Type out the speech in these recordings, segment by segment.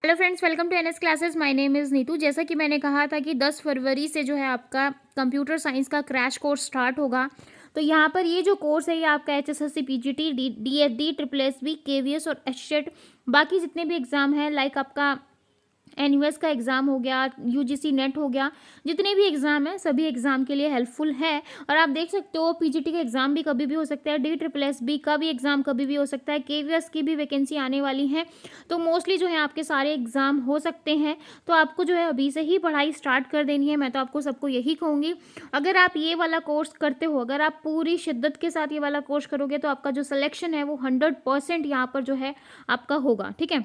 Hello friends, welcome to NS classes. My name is Neetu. जैसा कि मैंने कहा था कि 10 फरवरी से जो है आपका कंप्यूटर साइंस का क्रैश कोर्स स्टार्ट होगा। तो यहाँ पर ये जो कोर्स है ये आपका HSSC PGT DSD triple SB KVS और एचसेट बाकी जितने भी एग्ज़ाम हैं लाइक आपका एनयूएस का एग्ज़ाम हो गया, यूजीसी नेट हो गया, जितने भी एग्ज़ाम हैं सभी एग्ज़ाम के लिए हेल्पफुल है। और आप देख सकते हो पीजीटी का एग्ज़ाम भी कभी भी हो सकता है, डी ट्रिपल एस बी का भी एग्ज़ाम कभी भी हो सकता है, केवीएस की भी वैकेंसी आने वाली है। तो मोस्टली जो है आपके सारे एग्ज़ाम हो सकते हैं। तो आपको जो है अभी से ही पढ़ाई स्टार्ट कर देनी है। मैं तो आपको सबको यही कहूँगी, अगर आप ये वाला कोर्स करते हो, अगर आप पूरी शिद्दत के साथ ये वाला कोर्स करोगे तो आपका जो सिलेक्शन है वो 100% यहाँ पर जो है आपका होगा। ठीक है।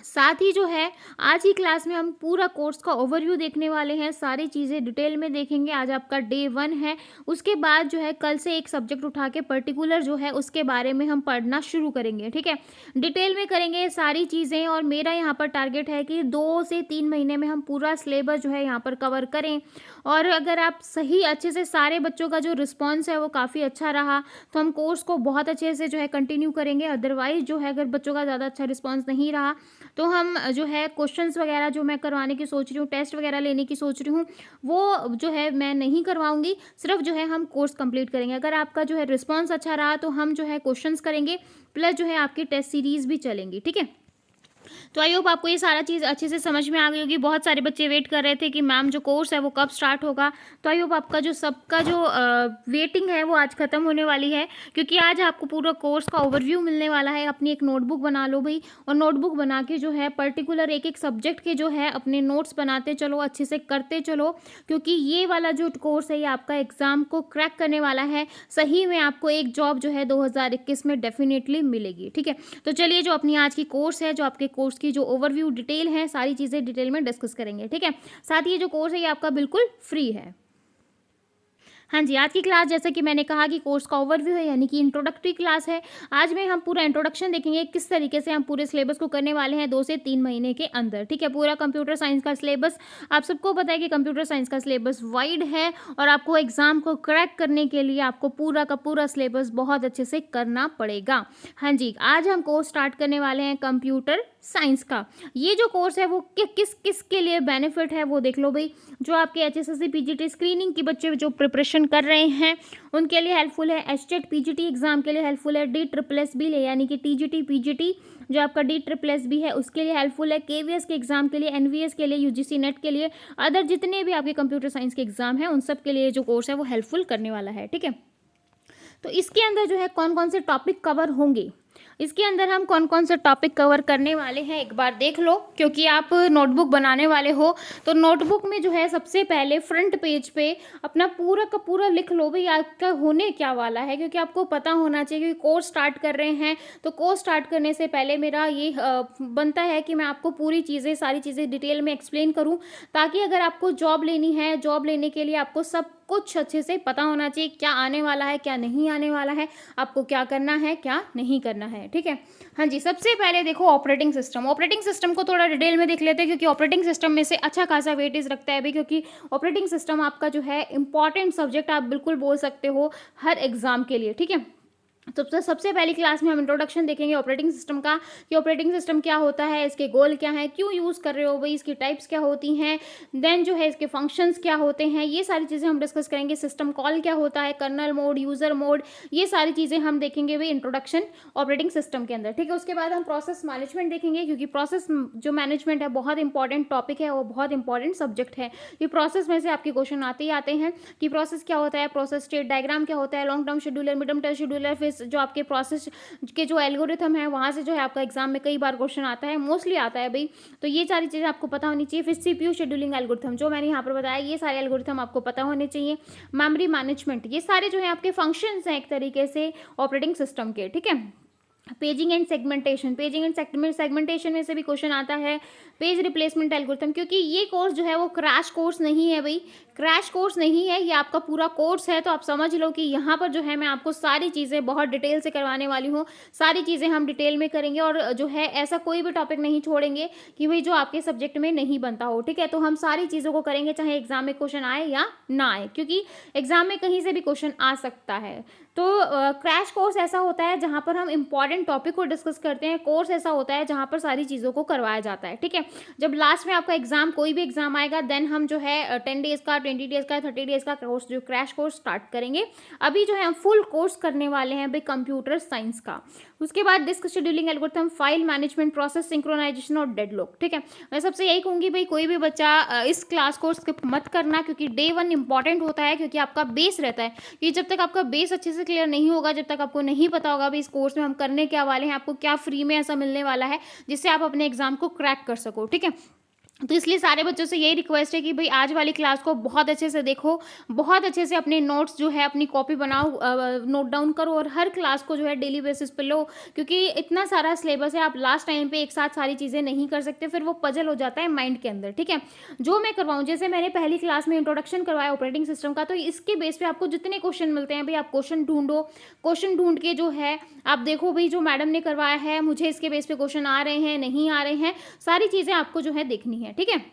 साथ ही जो है आज की क्लास में हम पूरा कोर्स का ओवरव्यू देखने वाले हैं, सारी चीज़ें डिटेल में देखेंगे। आज आपका डे 1 है। उसके बाद जो है कल से एक सब्जेक्ट उठा के पर्टिकुलर जो है उसके बारे में हम पढ़ना शुरू करेंगे। ठीक है, डिटेल में करेंगे ये सारी चीज़ें। और मेरा यहाँ पर टारगेट है कि 2 से 3 महीने में हम पूरा सिलेबस जो है यहाँ पर कवर करें। और अगर आप सही अच्छे से सारे बच्चों का जो रिस्पॉन्स है वो काफ़ी अच्छा रहा तो हम कोर्स को बहुत अच्छे से जो है कंटिन्यू करेंगे। अदरवाइज़ जो है अगर बच्चों का ज़्यादा अच्छा रिस्पॉन्स नहीं रहा तो हम जो है क्वेश्चंस वगैरह जो मैं करवाने की सोच रही हूँ, टेस्ट वगैरह लेने की सोच रही हूँ, वो जो है मैं नहीं करवाऊंगी। सिर्फ जो है हम कोर्स कंप्लीट करेंगे। अगर आपका जो है रिस्पॉन्स अच्छा रहा तो हम जो है क्वेश्चंस करेंगे, प्लस जो है आपकी टेस्ट सीरीज भी चलेंगी। ठीक है। तो आई होप आपको ये सारा चीज़ अच्छे से समझ में आ गई होगी। बहुत सारे बच्चे वेट कर रहे थे कि मैम जो कोर्स है वो कब स्टार्ट होगा। तो आई होप आपका जो सबका जो वेटिंग है वो आज ख़त्म होने वाली है, क्योंकि आज आपको पूरा कोर्स का ओवरव्यू मिलने वाला है। अपनी एक नोटबुक बना लो भाई, और नोटबुक बना के जो है पर्टिकुलर एक एक सब्जेक्ट के जो है अपने नोट्स बनाते चलो, अच्छे से करते चलो, क्योंकि ये वाला जो कोर्स है ये आपका एग्ज़ाम को क्रैक करने वाला है। सही में आपको एक जॉब जो है 2021 में डेफिनेटली मिलेगी। ठीक है। तो चलिए, जो अपनी आज की कोर्स है, जो आपके कोर्स की जो ओवरव्यू डिटेल है, सारी चीज़ें डिटेल में डिस्कस करेंगे। ठीक है। साथ ही ये जो कोर्स है ये आपका बिल्कुल फ्री है। हाँ जी, आज की क्लास जैसे कि मैंने कहा कि कोर्स का ओवरव्यू है, यानी कि इंट्रोडक्टरी क्लास है। आज में हम पूरा इंट्रोडक्शन देखेंगे, किस तरीके से हम पूरे सिलेबस को करने वाले हैं 2 से 3 महीने के अंदर। ठीक है। पूरा कंप्यूटर साइंस का सिलेबस, आप सबको पता है कि कंप्यूटर साइंस का सिलेबस वाइड है और आपको एग्जाम को क्रैक करने के लिए आपको पूरा का पूरा सिलेबस बहुत अच्छे से करना पड़ेगा। हाँ जी, आज हम कोर्स स्टार्ट करने वाले हैं कंप्यूटर साइंस का। ये जो कोर्स है वो किस किस के लिए बेनिफिट है वो देख लो भाई। जो आपके एचएसएससी पीजीटी स्क्रीनिंग की बच्चे जो प्रिपरेशन कर रहे हैं उनके लिए हेल्पफुल है। एचटेट पीजीटी एग्जाम के लिए हेल्पफुल है। डी ट्रिपल एस बी यानी कि टीजीटी पीजीटी जो आपका डी ट्रिपल एस बी है उसके लिए हेल्पफुल है। केवीएस के एग्जाम के लिए, एनवीएस के लिए, यूजीसी नेट के लिए, अदर जितने भी आपके कंप्यूटर साइंस के एग्जाम हैं उन सब के लिए जो कोर्स है वो हेल्पफुल करने वाला है। ठीक है। तो इसके अंदर जो है कौन कौन से टॉपिक कवर होंगे, इसके अंदर हम कौन कौन से टॉपिक कवर करने वाले हैं एक बार देख लो। क्योंकि आप नोटबुक बनाने वाले हो तो नोटबुक में जो है सबसे पहले फ्रंट पेज पे अपना पूरा का पूरा लिख लो भाई आपका होने क्या वाला है, क्योंकि आपको पता होना चाहिए कि कोर्स स्टार्ट कर रहे हैं। तो कोर्स स्टार्ट करने से पहले मेरा ये बनता है कि मैं आपको पूरी चीज़ें, सारी चीज़ें डिटेल में एक्सप्लेन करूँ, ताकि अगर आपको जॉब लेनी है, जॉब लेने के लिए आपको सब कुछ अच्छे से पता होना चाहिए, क्या आने वाला है, क्या नहीं आने वाला है, आपको क्या करना है, क्या नहीं करना है। ठीक है। हाँ जी, सबसे पहले देखो ऑपरेटिंग सिस्टम। ऑपरेटिंग सिस्टम को थोड़ा डिटेल में देख लेते हैं, क्योंकि ऑपरेटिंग सिस्टम में से अच्छा खासा वेटेज रखता है भी, क्योंकि ऑपरेटिंग सिस्टम आपका जो है इंपॉर्टेंट सब्जेक्ट आप बिल्कुल बोल सकते हो हर एग्जाम के लिए। ठीक है। तो सबसे पहली क्लास में हम इंट्रोडक्शन देखेंगे ऑपरेटिंग सिस्टम का, कि ऑपरेटिंग सिस्टम क्या होता है, इसके गोल क्या हैं, क्यों यूज़ कर रहे हो भाई, इसकी टाइप्स क्या होती हैं, देन जो है इसके फंक्शंस क्या होते हैं, ये सारी चीज़ें हम डिस्कस करेंगे। सिस्टम कॉल क्या होता है, कर्नल मोड, यूज़र मोड, ये सारी चीज़ें हम देखेंगे भाई इंट्रोडक्शन ऑपरेटिंग सिस्टम के अंदर। ठीक है। उसके बाद हम प्रोसेस मैनेजमेंट देखेंगे, क्योंकि प्रोसेस जो मैनेजमेंट है बहुत इंपॉर्टेंट टॉपिक है, वो बहुत इंपॉर्टेंट सब्जेक्ट है। ये प्रोसेस में से आपके क्वेश्चन आते ही आते हैं कि प्रोसेस क्या होता है, प्रोसेस स्टेट डायग्राम क्या होता है, long term scheduler, mid term scheduler, फिर जो आपके प्रोसेस के जो एल्गोरिथम है वहाँ से जो है आपका एग्जाम में कई बार क्वेश्चन आता है, मोस्टली आता है भाई। तो ये सारी चीज़ें आपको पता होनी चाहिए। फिर सीपीयू शेड्यूलिंग एल्गोरिथम जो मैंने यहाँ पर बताया, ये सारे एल्गोरिथम आपको पता होने चाहिए। मेमोरी मैनेजमेंट, ये सारे जो है आपके फंक्शंस हैं एक तरीके से ऑपरेटिंग सिस्टम के। ठीक है। Paging and segmentation, paging and segmentation में से भी क्वेश्चन आता है। पेज रिप्लेसमेंट एल्गोरिथम, क्योंकि ये कोर्स जो है वो क्रैश कोर्स नहीं है भाई, क्रैश कोर्स नहीं है, ये आपका पूरा कोर्स है। तो आप समझ लो कि यहाँ पर जो है मैं आपको सारी चीज़ें बहुत डिटेल से करवाने वाली हूँ। सारी चीज़ें हम डिटेल में करेंगे और जो है ऐसा कोई भी टॉपिक नहीं छोड़ेंगे कि भाई जो आपके सब्जेक्ट में नहीं बनता हो। ठीक है। तो हम सारी चीज़ों को करेंगे, चाहे एग्जाम में क्वेश्चन आए या ना आए, क्योंकि एग्जाम में कहीं से भी क्वेश्चन आ सकता है। तो क्रैश कोर्स ऐसा होता है जहाँ पर हम इंपॉर्टेंट टॉपिक को डिस्कस करते हैं, कोर्स ऐसा होता है जहाँ पर सारी चीज़ों को करवाया जाता है, ठीक है। जब लास्ट में आपका एग्जाम, कोई भी एग्जाम आएगा, देन हम जो है 10 डेज़ का, 20 डेज़ का, 30 डेज़ का कोर्स, जो क्रैश कोर्स स्टार्ट करेंगे। अभी जो है हम फुल कोर्स करने वाले हैं भाई कंप्यूटर साइंस का। उसके बाद disk scheduling algorithm, file management, process synchronisation और डेडलॉक, ठीक है। मैं सबसे यही कहूँगी भाई कोई भी बच्चा इस क्लास को स्किप मत करना, क्योंकि डे 1 इंपॉर्टेंट होता है, क्योंकि आपका बेस रहता है कि जब तक आपका बेस अच्छे से क्लियर नहीं होगा, जब तक आपको नहीं पता होगा भाई इस कोर्स में हम करने क्या वाले हैं, आपको क्या फ्री में ऐसा मिलने वाला है जिससे आप अपने एग्जाम को क्रैक कर सको, ठीक है। तो इसलिए सारे बच्चों से यही रिक्वेस्ट है कि भाई आज वाली क्लास को बहुत अच्छे से देखो, बहुत अच्छे से अपने नोट्स जो है अपनी कॉपी बनाओ, नोट डाउन करो, और हर क्लास को जो है डेली बेसिस पे लो, क्योंकि इतना सारा सिलेबस है, आप लास्ट टाइम पे एक साथ सारी चीज़ें नहीं कर सकते, फिर वो पजल हो जाता है माइंड के अंदर, ठीक है। जो मैं करवाऊँ, जैसे मैंने पहली क्लास में इंट्रोडक्शन करवाया ऑपरेटिंग सिस्टम का, तो इसके बेस पे आपको जितने क्वेश्चन मिलते हैं भाई आप क्वेश्चन ढूंढो, क्वेश्चन ढूंढ के जो है आप देखो भाई जो मैडम ने करवाया है, मुझे इसके बेस पे क्वेश्चन आ रहे हैं, नहीं आ रहे हैं, सारी चीज़ें आपको जो है देखनी है, ठीक है।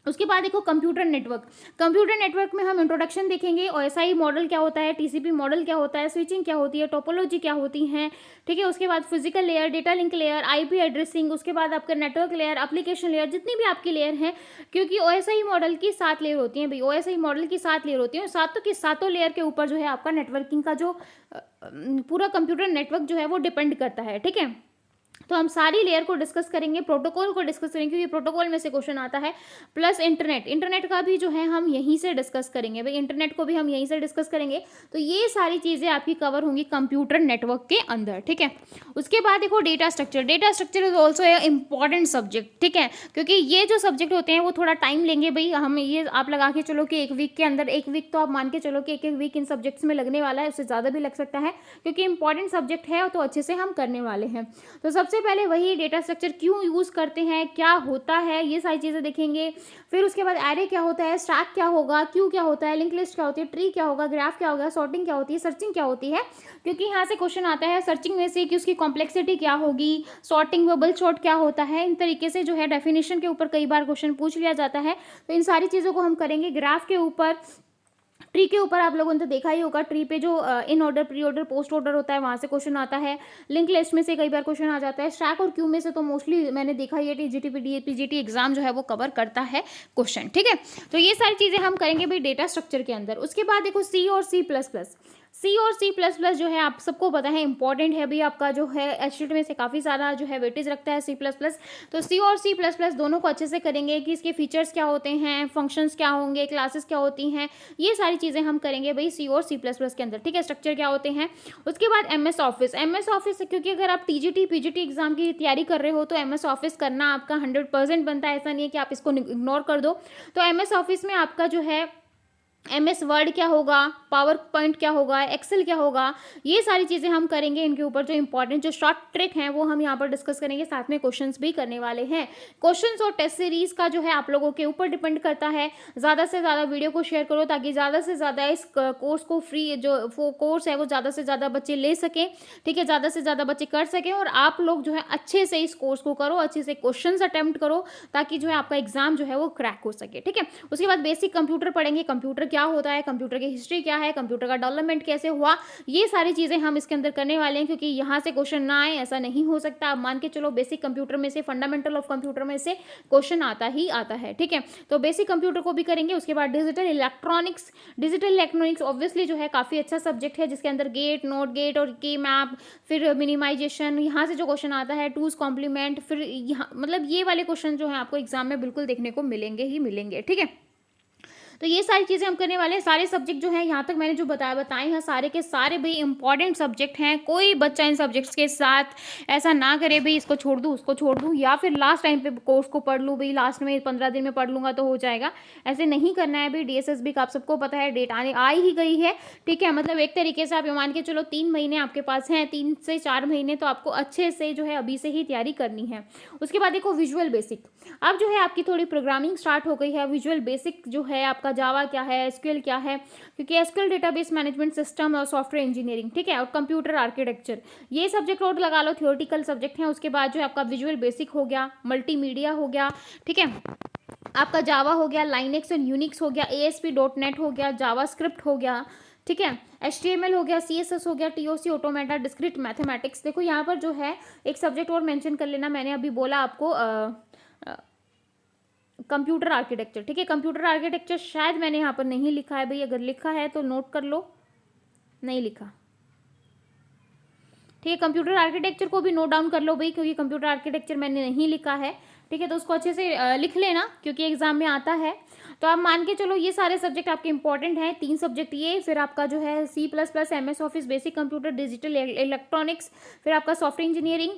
उसके बाद देखो कंप्यूटर नेटवर्क। कंप्यूटर नेटवर्क में हम इंट्रोडक्शन देखेंगे, ओएसआई मॉडल क्या होता है, टीसीपी मॉडल क्या होता है, स्विचिंग क्या होती है, टोपोलॉजी क्या होती है, ठीक है। उसके बाद physical layer, data link layer, IP addressing, उसके बाद आपका नेटवर्क लेयर, एप्लीकेशन लेयर, जितनी भी आपकी लेयर हैं, क्योंकि ओएसआई मॉडल की 7 लेयर होती हैं भाई, ओएसआई मॉडल की 7 लेयर होती हैं, और सातों की सातों लेयर के ऊपर जो है आपका नेटवर्किंग का जो पूरा कंप्यूटर नेटवर्क जो है वो डिपेंड करता है, ठीक है। तो हम सारी लेयर को डिस्कस करेंगे, प्रोटोकॉल को डिस्कस करेंगे, क्योंकि प्रोटोकॉल में से क्वेश्चन आता है, प्लस इंटरनेट का भी जो है हम यहीं से डिस्कस करेंगे भाई, इंटरनेट को भी हम यहीं से डिस्कस करेंगे। तो ये सारी चीज़ें आपकी कवर होंगी कंप्यूटर नेटवर्क के अंदर, ठीक है। उसके बाद देखो data structure. Data structure is also a important subject, ठीक है, क्योंकि ये जो सब्जेक्ट होते हैं वो थोड़ा टाइम लेंगे भाई, हम ये आप लगा के चलो कि एक वीक के अंदर, एक वीक तो आप मान के चलो कि एक वीक इन सब्जेक्ट्स में लगने वाला है, उससे ज़्यादा भी लग सकता है, क्योंकि इंपॉर्टेंट सब्जेक्ट है तो अच्छे से हम करने वाले हैं। तो सबसे पहले वही डेटा स्ट्रक्चर क्यों यूज़ करते हैं, क्या होता है, ये सारी चीज़ें देखेंगे। फिर उसके बाद एरे क्या होता है, स्टैक क्या होगा, क्यू क्या होता है, लिंक लिस्ट क्या होती है, ट्री क्या होगा, ग्राफ क्या होगा, सॉर्टिंग क्या होती है, सर्चिंग क्या होती है, क्योंकि यहाँ से क्वेश्चन आता है सर्चिंग में से कि उसकी कॉम्प्लेक्सिटी क्या होगी, सॉर्टिंग बबल सॉर्ट क्या होता है, इन तरीके से जो है डेफिनेशन के ऊपर कई बार क्वेश्चन पूछ लिया जाता है। तो इन सारी चीज़ों को हम करेंगे। ग्राफ के ऊपर, ट्री के ऊपर आप लोगों ने तो देखा ही होगा, ट्री पे जो in order, pre order, post order होता है, वहाँ से क्वेश्चन आता है। लिंक लिस्ट में से कई बार क्वेश्चन आ जाता है। स्टैक और क्यू में से तो मोस्टली मैंने देखा ही है, टीजीटी पीजीटी एग्जाम जो है वो कवर करता है क्वेश्चन, ठीक है। तो ये सारी चीज़ें हम करेंगे भाई डेटा स्ट्रक्चर के अंदर। उसके बाद देखो सी और सी प्लस प्लस। सी और सी प्लस प्लस जो है आप सबको पता है इंपॉर्टेंट है भी, आपका जो है एचटीटी में से काफ़ी सारा जो है वेटेज रखता है सी प्लस प्लस। तो सी और सी प्लस प्लस दोनों को अच्छे से करेंगे कि इसके फीचर्स क्या होते हैं, फंक्शंस क्या होंगे, क्लासेस क्या होती हैं, ये सारी चीज़ें हम करेंगे भाई सी और सी प्लस प्लस के अंदर, ठीक है। स्ट्रक्चर क्या होते हैं। उसके बाद एमएस ऑफिस। एमएस ऑफिस क्योंकि अगर आप टीजीटी पीजीटी एग्जाम की तैयारी कर रहे हो तो एमएस ऑफिस करना आपका 100% बनता है, ऐसा नहीं है कि आप इसको इग्नोर कर दो। तो एमएस ऑफिस में आपका जो है एमएस वर्ड क्या होगा, पावर पॉइंट क्या होगा, एक्सेल क्या होगा, ये सारी चीज़ें हम करेंगे। इनके ऊपर जो इंपॉर्टेंट जो शॉर्ट ट्रिक हैं वो हम यहाँ पर डिस्कस करेंगे, साथ में क्वेश्चंस भी करने वाले हैं। क्वेश्चंस और टेस्ट सीरीज का जो है आप लोगों के ऊपर डिपेंड करता है। ज़्यादा से ज़्यादा वीडियो को शेयर करो ताकि ज़्यादा से ज़्यादा इस कोर्स को फ्री जो कोर्स है वो ज़्यादा से ज़्यादा बच्चे ले सकें, ठीक है, ज़्यादा से ज़्यादा बच्चे कर सकें, और आप लोग जो है अच्छे से इस कोर्स को करो, अच्छे से क्वेश्चन अटेम्प्ट करो, ताकि जो है आपका एग्जाम जो है वो क्रैक हो सके, ठीक है। उसके बाद बेसिक कंप्यूटर पढ़ेंगे, कंप्यूटर क्या होता है, कंप्यूटर की हिस्ट्री क्या है, कंप्यूटर का डेवलपमेंट कैसे हुआ, ये सारी चीजें हम इसके अंदर करने वाले हैं, क्योंकि यहाँ से क्वेश्चन ना आए ऐसा नहीं हो सकता। आप मान के चलो बेसिक कंप्यूटर में से, फंडामेंटल ऑफ कंप्यूटर में से क्वेश्चन आता ही आता है, ठीक है। तो बेसिक कंप्यूटर को भी करेंगे। उसके बाद digital electronics. Digital electronics obviously जो है काफी अच्छा सब्जेक्ट है, जिसके अंदर गेट, नोट गेट और की मैप, फिर मिनिमाइजेशन, यहाँ से जो क्वेश्चन आता है टूज कॉम्प्लीमेंट, फिर यहाँ मतलब ये वाले क्वेश्चन जो है आपको एग्जाम में बिल्कुल देखने को मिलेंगे ही मिलेंगे, ठीक है। तो ये सारी चीज़ें हम करने वाले हैं। सारे सब्जेक्ट जो हैं यहाँ तक मैंने जो बताए हैं सारे के सारे भाई इंपॉर्टेंट सब्जेक्ट हैं। कोई बच्चा इन सब्जेक्ट्स के साथ ऐसा ना करे भाई इसको छोड़ दूँ उसको छोड़ दूँ, या फिर लास्ट टाइम पे कोर्स को पढ़ लूँ भाई, लास्ट में 15 दिन में पढ़ लूँगा तो हो जाएगा, ऐसे नहीं करना है भाई। डीएसएसबी का आप सबको पता है डेट आने आ ही गई है, ठीक है। मतलब एक तरीके से आप ये मान के चलो 3 महीने आपके पास हैं, 3 से 4 महीने तो आपको अच्छे से जो है अभी से ही तैयारी करनी है। उसके बाद देखो विजुअल बेसिक। अब जो है आपकी थोड़ी प्रोग्रामिंग स्टार्ट हो गई है। विजुअल बेसिक जो है आपका जावा क्या है, एसक्यूएल क्या है, क्योंकि एसक्यूएल डेटाबेस मैनेजमेंट सिस्टम और सॉफ्टवेयर इंजीनियरिंग, ठीक है, और कंप्यूटर आर्किटेक्चर, ये सब्जेक्ट और लगा लो, थियोरेटिकल सब्जेक्ट हैं। उसके बाद जो है आपका विजुअल बेसिक हो गया, मल्टीमीडिया हो गया, ठीक है, आपका जावा हो गया, लाइनेक्स एंड यूनिक्स हो गया, ASP.NET हो गया, जावा स्क्रिप्ट हो गया, ठीक है। HTML हो गया, CSS हो गया, TOC ऑटोमेटा, डिस्क्रीट मैथमेटिक्स। देखो यहाँ पर जो है एक सब्जेक्ट और मेंशन कर लेना, मैंने अभी बोला आपको कंप्यूटर आर्किटेक्चर। ठीक है, कंप्यूटर आर्किटेक्चर शायद मैंने यहाँ पर नहीं लिखा है भाई, अगर लिखा है तो नोट कर लो, नहीं लिखा। ठीक है, कंप्यूटर आर्किटेक्चर को भी नोट डाउन कर लो भाई, क्योंकि कंप्यूटर आर्किटेक्चर मैंने नहीं लिखा है। ठीक है, तो उसको अच्छे से लिख लेना, क्योंकि एग्जाम में आता है। तो आप मान के चलो ये सारे सब्जेक्ट आपके इंपॉर्टेंट हैं, 3 सब्जेक्ट ये, फिर आपका जो है C++, MS office, basic computer, digital electronics, फिर आपका software engineering,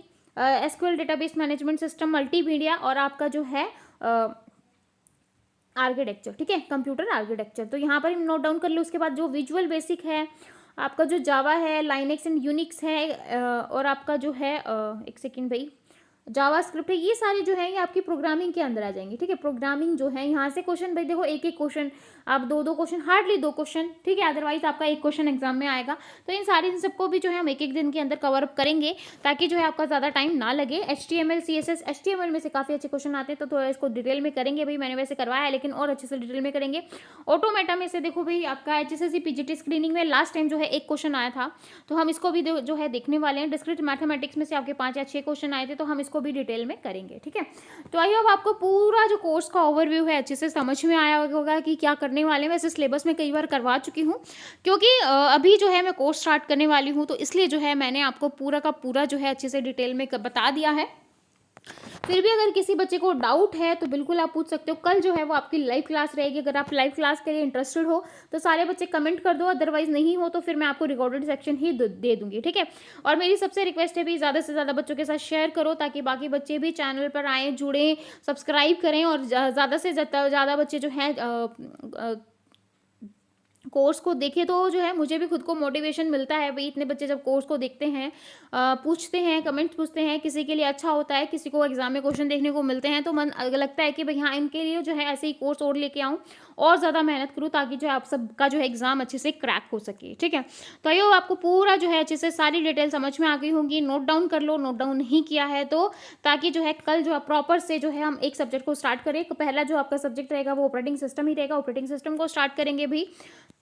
SQL database management system, multimedia, और आपका जो है आर्किटेक्चर। ठीक है, कंप्यूटर आर्किटेक्चर, तो यहाँ पर नोट डाउन कर लो। उसके बाद जो विजुअल बेसिक है, आपका जो जावा है, लाइनेक्स एंड यूनिक्स है, और आपका जो है एक सेकेंड भाई, जावा स्क्रिप्ट है, ये सारे जो है ये आपकी प्रोग्रामिंग के अंदर आ जाएंगे। ठीक है, प्रोग्रामिंग जो है यहाँ से क्वेश्चन भाई देखो, एक एक क्वेश्चन, आप 2-2 क्वेश्चन, हार्डली 2 क्वेश्चन। ठीक है, अदरवाइज आपका 1 क्वेश्चन एग्जाम में आएगा। तो इन सारी सबको भी जो है हम एक एक दिन के अंदर कवर अप करेंगे, ताकि जो है आपका ज़्यादा टाइम ना लगे। HTML CSS, HTML में से काफ़ी अच्छे क्वेश्चन आते हैं, तो थोड़ा इसको डिटेल में करेंगे भाई, मैंने वैसे करवाया है लेकिन और अच्छे से डिटेल में करेंगे। ऑटोमेटा में से देखो भाई, आपका HSSC PGT स्क्रीनिंग में लास्ट टाइम जो है 1 क्वेश्चन आया था, तो हम इसको भी जो है देखने वाले हैं। डिस्क्रीट मैथमेटिक्स में से आपके 5 या 6 क्वेश्चन आए थे, तो हम इसको भी डिटेल में करेंगे। ठीक है, तो आई होप आपको पूरा जो कोर्स का ओवरव्यू है अच्छे से समझ में आया होगा कि क्या करने वाले हैं। वैसे सिलेबस में कई बार करवा चुकी हूँ, क्योंकि अभी जो है मैं कोर्स स्टार्ट करने वाली हूँ, तो इसलिए जो है मैंने आपको पूरा का पूरा जो है अच्छे से डिटेल में बता दिया है। फिर भी अगर किसी बच्चे को डाउट है तो बिल्कुल आप पूछ सकते हो। कल जो है वो आपकी लाइव क्लास रहेगी, अगर आप लाइव क्लास के लिए इंटरेस्टेड हो तो सारे बच्चे कमेंट कर दो, अदरवाइज नहीं हो तो फिर मैं आपको रिकॉर्डेड सेक्शन ही दे दूंगी। ठीक है, और मेरी सबसे रिक्वेस्ट है भी, ज़्यादा से ज़्यादा बच्चों के साथ शेयर करो, ताकि बाकी बच्चे भी चैनल पर आएँ, जुड़ें, सब्सक्राइब करें, और ज़्यादा से ज़्यादा बच्चे जो हैं कोर्स को देखे, तो जो है मुझे भी खुद को मोटिवेशन मिलता है भाई। इतने बच्चे जब कोर्स को देखते हैं, पूछते हैं, कमेंट्स पूछते हैं, किसी के लिए अच्छा होता है, किसी को एग्जाम में क्वेश्चन देखने को मिलते हैं, तो मन लगता है कि भाई हाँ, इनके लिए जो है ऐसे ही कोर्स और लेके आऊँ और ज़्यादा मेहनत करूँ, ताकि जो है आप सबका जो है एग्जाम अच्छे से क्रैक हो सके। ठीक है, तो ये आपको पूरा जो है अच्छे से सारी डिटेल समझ में आ गई होंगी। नोट डाउन कर लो, नोट डाउन नहीं किया है तो, ताकि जो है कल जो है प्रॉपर से जो है हम एक सब्जेक्ट को स्टार्ट करें। पहला जो आपका सब्जेक्ट रहेगा वो ऑपरेटिंग सिस्टम ही रहेगा, ऑपरेटिंग सिस्टम को स्टार्ट करेंगे भी।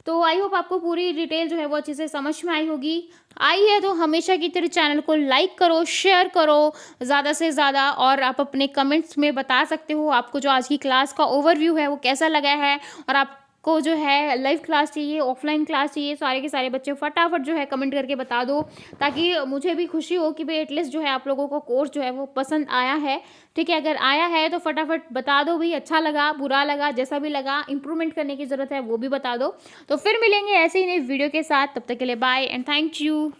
तो आई होप आपको पूरी डिटेल जो है वो अच्छे से समझ में आई होगी। आई है तो हमेशा की तरह चैनल को लाइक करो, शेयर करो ज़्यादा से ज़्यादा, और आप अपने कमेंट्स में बता सकते हो आपको जो आज की क्लास का ओवरव्यू है वो कैसा लगा है, और आपको जो है लाइव क्लास चाहिए, ऑफलाइन क्लास चाहिए। सारे के सारे बच्चे फटाफट जो है कमेंट करके बता दो, ताकि मुझे भी खुशी हो कि भाई एटलीस्ट जो है आप लोगों को कोर्स जो है वो पसंद आया है। ठीक है, अगर आया है तो फटाफट बता दो भाई, अच्छा लगा, बुरा लगा, जैसा भी लगा, इंप्रूवमेंट करने की ज़रूरत है वो भी बता दो। तो फिर मिलेंगे ऐसे ही नई वीडियो के साथ, तब तक के लिए बाय एंड थैंक यू।